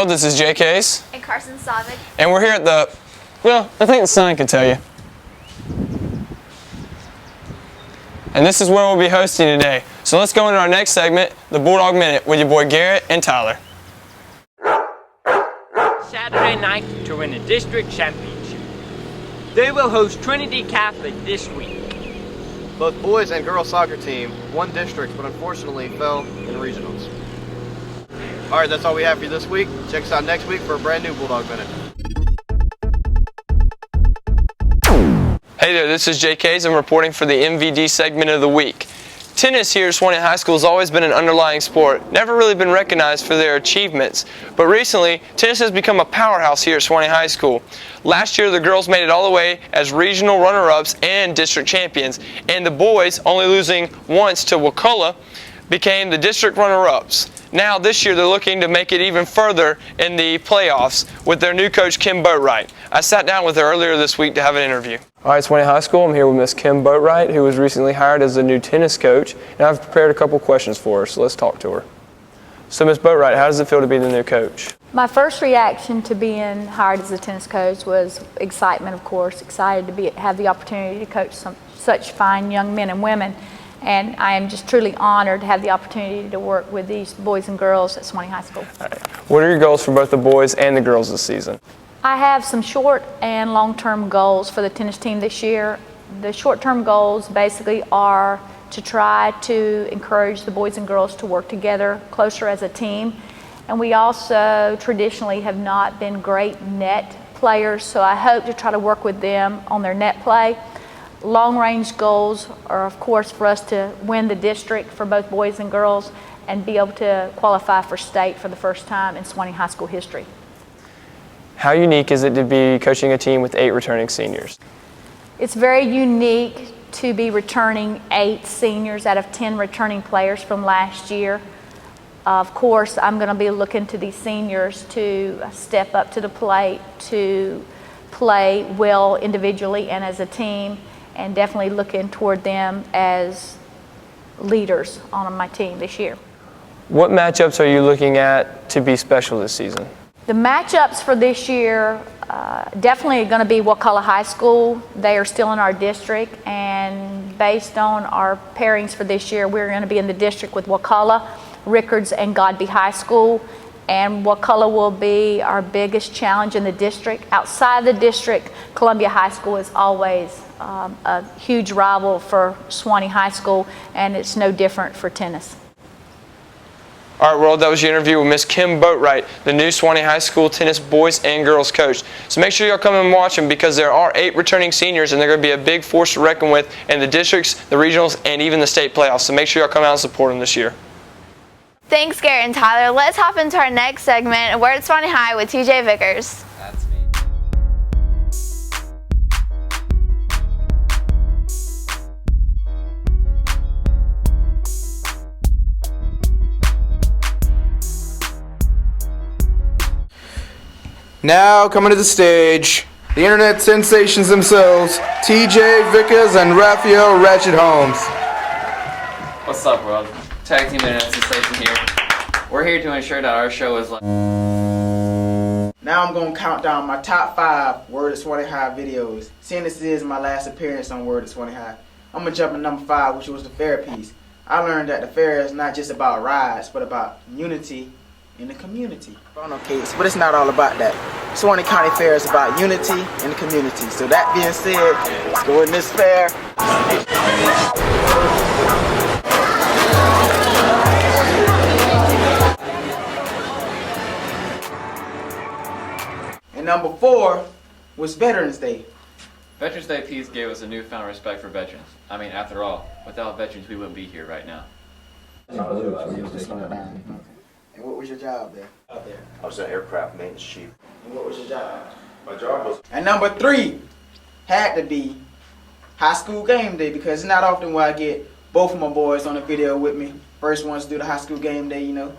this is Jay Case. And Carson Savick. And we're here at the, well, I think the sign can tell you. And this is where we'll be hosting today. So let's go into our next segment, the Bulldog Minute, with your boy Garrett and Tyler. Saturday night to win a district championship. They will host Trinity Catholic this week. Both boys and girls soccer team won districts, but unfortunately fell in regionals. All right, that's all we have for you this week. Check us out next week for a brand new Bulldog Minute. Hey there, this is Jay Case. I'm reporting for the MVD segment of the week. Tennis here at Swanee High School has always been an underlying sport, never really been recognized for their achievements. But recently, tennis has become a powerhouse here at Swanee High School. Last year, the girls made it all the way as regional runner-ups and district champions, and the boys, only losing once to Wakulla, became the district runner-ups. Now this year they're looking to make it even further in the playoffs with their new coach Kim Boatwright. I sat down with her earlier this week to have an interview. All right, Swanee High School, I'm here with Miss Kim Boatwright, who was recently hired as the new tennis coach, and I've prepared a couple questions for her, so let's talk to her. So Miss Boatwright, how does it feel to be the new coach? My first reaction to being hired as a tennis coach was excitement, of course, excited to have the opportunity to coach such fine young men and women. And I am just truly honored to have the opportunity to work with these boys and girls at Swanee High School. All right. What are your goals for both the boys and the girls this season? I have some short and long-term goals for the tennis team this year. The short-term goals basically are to try to encourage the boys and girls to work together closer as a team. And we also traditionally have not been great net players, so I hope to try to work with them on their net play. Long-range goals are, of course, for us to win the district for both boys and girls and be able to qualify for state for the first time in Swanee High School history. How unique is it to be coaching a team with 8 returning seniors? It's very unique to be returning 8 seniors out of 10 returning players from last year. Of course, I'm going to be looking to these seniors to step up to the plate, to play well individually and as a team, and definitely looking toward them as leaders on my team this year. What matchups are you looking at to be special this season? The matchups for this year definitely going to be Wakulla High School. They are still in our district, and based on our pairings for this year, we're going to be in the district with Wakulla, Rickards, and Godby High School. And Wakulla will be our biggest challenge in the district. Outside the district, Columbia High School is always a huge rival for Swanee High School, and it's no different for tennis. All right, world, that was your interview with Miss Kim Boatwright, the new Swanee High School tennis boys and girls coach. So make sure y'all come and watch them, because there are 8 returning seniors, and they're going to be a big force to reckon with in the districts, the regionals, and even the state playoffs. So make sure y'all come out and support them this year. Thanks, Garrett and Tyler. Let's hop into our next segment, A Word at Swanee High with TJ Vickers. That's me. Now coming to the stage, the internet sensations themselves, TJ Vickers and Raphael Ratchet Holmes. What's up, world? Tag Team Internet Sensation here. We're here to ensure that our show is like. Now I'm going to count down my top 5 Word at Swanee High videos. Seeing this is my last appearance on Word at Swanee High, I'm going to jump to number 5, which was the fair piece. I learned that the fair is not just about rides, but about unity in the community. Case, but it's not all about that. Swanee County Fair is about unity in the community. So that being said, let's go in this fair. And number 4 was Veterans Day. Veterans Day piece gave us a newfound respect for veterans. I mean, after all, without veterans, we wouldn't be here right now. And what was your job there? Out there. I was an aircraft maintenance chief. And what was your job? My job was... And number 3 had to be high school game day, because it's not often where I get both of my boys on the video with me. First ones to do the high school game day, you know.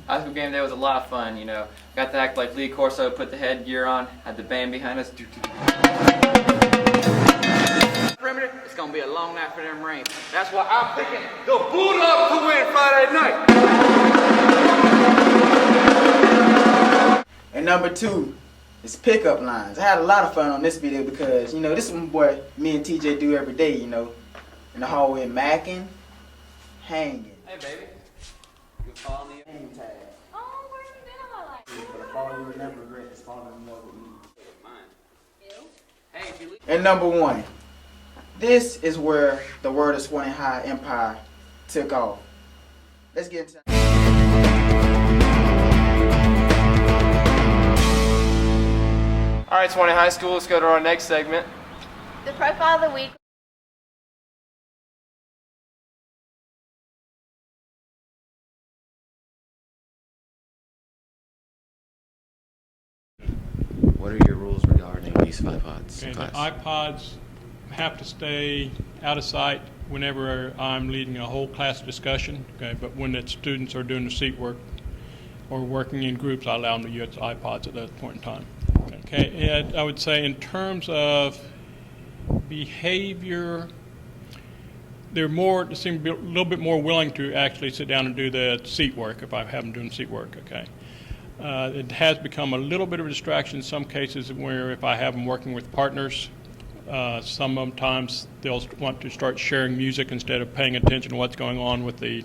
High school game day was a lot of fun, you know. Got to act like Lee Corso, put the headgear on, had the band behind us. Perimeter, it's going to be a long night for them Marines. That's why I'm picking the Bulldogs to win Friday night. And number 2 is pickup lines. I had a lot of fun on this video because, you know, this is what me and TJ do every day, you know, in the hallway, macking, hanging. Hey, baby. You follow me? Hang tag. Oh, where have you been all my life? For the fall you would never regret is falling in love with me. Hey, if you leave. And number 1, this is where the Word of Swanee High empire took off. Let's get into All right, Swanee High School, let's go to our next segment. The profile of the week. What are your rules regarding these iPods in Okay, the class? iPods have to stay out of sight whenever I'm leading a whole class discussion, okay, but when the students are doing the seat work or working in groups, I allow them to use iPods at that point in time. Okay, and I would say in terms of behavior, they seem to be a little bit more willing to actually sit down and do the seat work if I have them doing seat work, okay. It has become a little bit of a distraction in some cases where if I have them working with partners, sometimes they'll want to start sharing music instead of paying attention to what's going on with the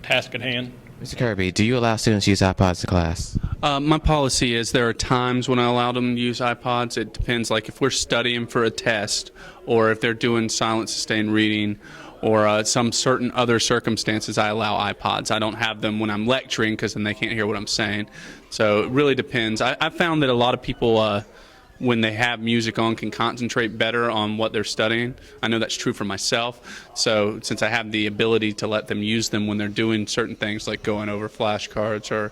task at hand. Mr. Kirby, do you allow students to use iPods in class? My policy is there are times when I allow them to use iPods. It depends, like if we're studying for a test or if they're doing silent sustained reading or some certain other circumstances, I allow iPods. I don't have them when I'm lecturing because then they can't hear what I'm saying. So it really depends. I found that a lot of people, when they have music on, can concentrate better on what they're studying. I know that's true for myself. So since I have the ability to let them use them when they're doing certain things like going over flashcards or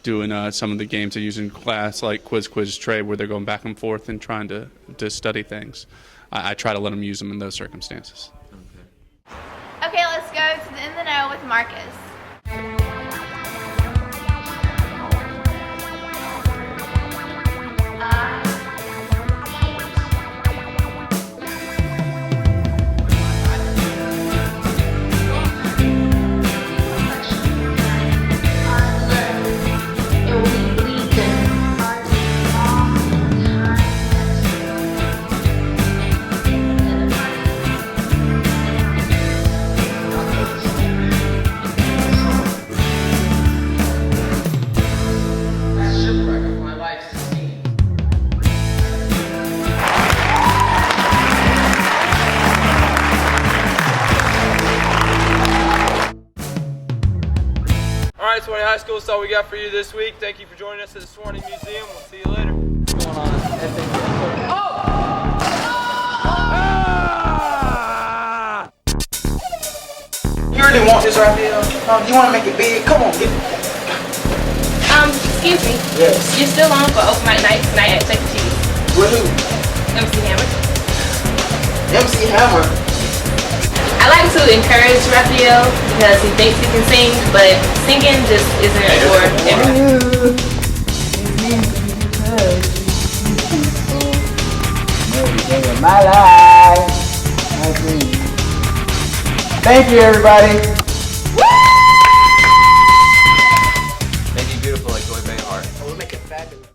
doing some of the games they use in class like Quiz Trade where they're going back and forth and trying to study things, I try to let them use them in those circumstances. Okay, let's go to the In the Know with Marcus. All right, Swanee High School, that's all we got for you this week. Thank you for joining us at the Swanee Museum. We'll see you later. What's going on? You really want this right here? You want to make it big? Come on, get it. Excuse me. Yes. You're still on for open mic night tonight at Chuck E. Cheese. With who? MC Hammer. MC Hammer. I like to encourage Raphael because he thinks he can sing, but singing just isn't for everyone. My life. Thank you, everybody.